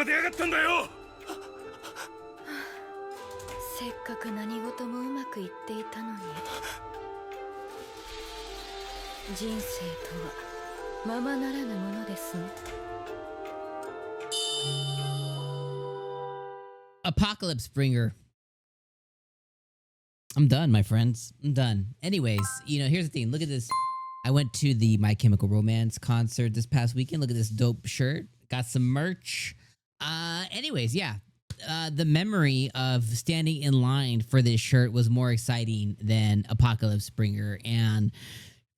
が出やがったんだよ。せっかく何事もうまくいっていたのに。人生とはままならぬものですね。Apocalypse Bringer. I'm done, my friends. I'm done. Anyways, here's the thing. Look at this. I went to the My Chemical Romance concert this past weekend. Look at this dope shirt. Got some merch. Anyways, yeah. The memory of standing in line for this shirt was more exciting than Apocalypse Bringer. And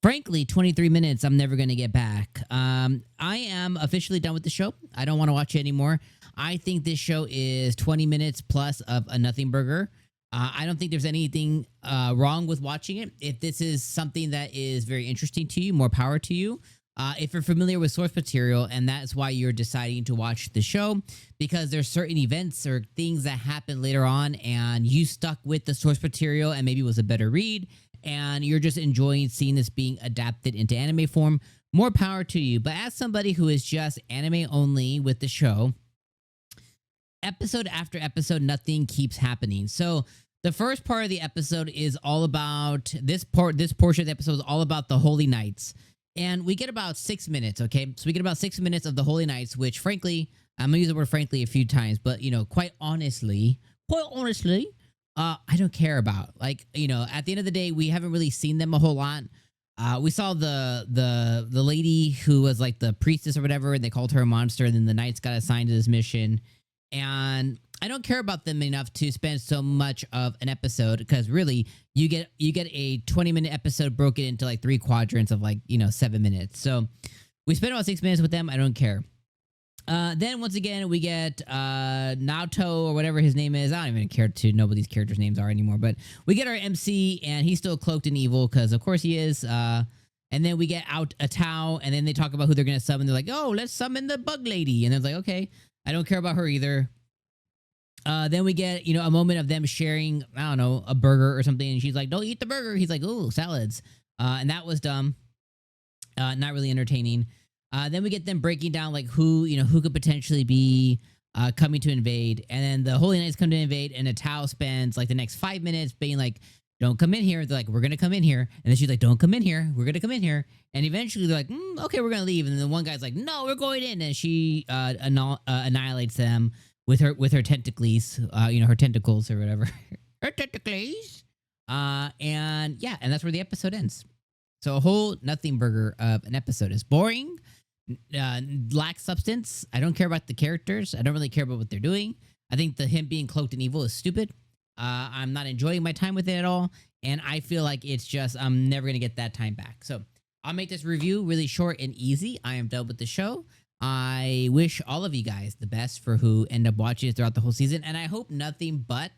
frankly, 23 minutes, I'm never going to get back. I am officially done with the show. I don't want to watch it anymore. I think this show is 20 minutes plus of a nothing burger. I don't think there's anything wrong with watching it. If this is something that is very interesting to you, more power to you. If you're familiar with source material and that's why you're deciding to watch the show, because there's certain events or things that happen later on and you stuck with the source material and maybe it was a better read and you're just enjoying seeing this being adapted into anime form, more power to you. But as somebody who is just anime only with the show, episode after episode, nothing keeps happening. So the first part of the episode is all about this portion of the episode is all about the Holy Knights. And we get about 6 minutes, okay? So we get about 6 minutes of the Holy Knights, which frankly, I'm gonna use the word frankly a few times, but quite honestly, I don't care about. Like, at the end of the day, we haven't really seen them a whole lot. We saw the lady who was like the priestess or whatever, and they called her a monster, and then the knights got assigned to this mission. And I don't care about them enough to spend so much of an episode because really you get a 20-minute episode broken into like 3 quadrants of 7 minutes. So we spent about 6 minutes with them. I don't care. Then once again we get Naoto or whatever his name is. I don't even care to know what these characters' names are anymore. But we get our MC and he's still cloaked in evil because of course he is. And then we get out a Tao and then they talk about who they're gonna summon. They're like, oh, let's summon the bug lady. And they're like, okay. I don't care about her either. Then we get, a moment of them sharing, I don't know, a burger or something. And she's like, don't eat the burger. He's like, ooh, salads. And that was dumb. Not really entertaining. Then we get them breaking down like who could potentially be coming to invade. And then the Holy Knights come to invade and a Tao spends like the next 5 minutes being like, don't come in here. They're like, we're going to come in here. And then she's like, don't come in here. We're going to come in here. And eventually they're like, okay, we're going to leave. And then one guy's like, no, we're going in. And she annihilates them with her tentacles, her tentacles or whatever. Her tentacles. And yeah, and that's where the episode ends. So a whole nothing burger of an episode is boring, lacks substance. I don't care about the characters. I don't really care about what they're doing. I think him being cloaked in evil is stupid. I'm not enjoying my time with it at all. And I feel like it's just, I'm never going to get that time back. So I'll make this review really short and easy. I am done with the show. I wish all of you guys the best for who end up watching it throughout the whole season. And I hope nothing but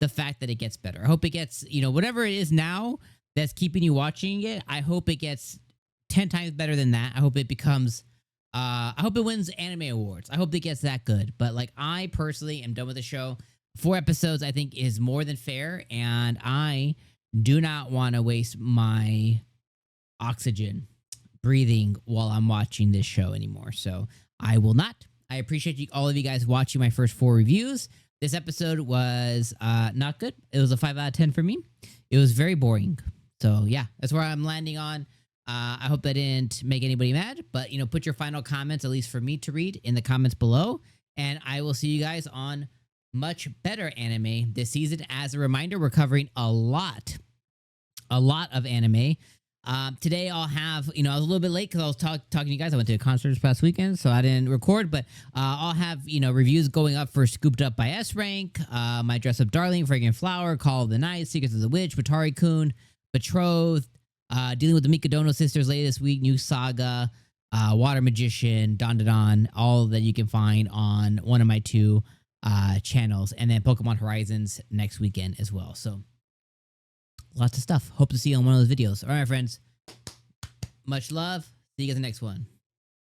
the fact that it gets better. I hope it gets, whatever it is now that's keeping you watching it. I hope it gets 10 times better than that. I hope it becomes, I hope it wins anime awards. I hope it gets that good. But like, I personally am done with the show. 4 episodes, I think, is more than fair. And I do not want to waste my oxygen breathing while I'm watching this show anymore. So I will not. I appreciate all of you guys watching my first 4 reviews. This episode was not good. It was a 5 out of 10 for me. It was very boring. So yeah, that's where I'm landing on. I hope that didn't make anybody mad, but put your final comments, at least for me to read, in the comments below. And I will see you guys on much better anime this season. As a reminder, we're covering a lot of anime. Today I'll have, I was a little bit late because I was talking to you guys. I went to a concert this past weekend, so I didn't record, but I'll have, reviews going up for Scooped Up by S Rank, My Dress Up Darling, Fragrant Flower, Call of the Night, Secrets of the Witch, Batari-kun, Betrothed, dealing with the Mikadono sisters later this week, New Saga, Water Magician, Don Don Don, all that you can find on one of my 2 channels, and then Pokemon Horizons next weekend as well. So lots of stuff. Hope to see you on one of those videos. All right, friends. Much love. See you guys in the next one.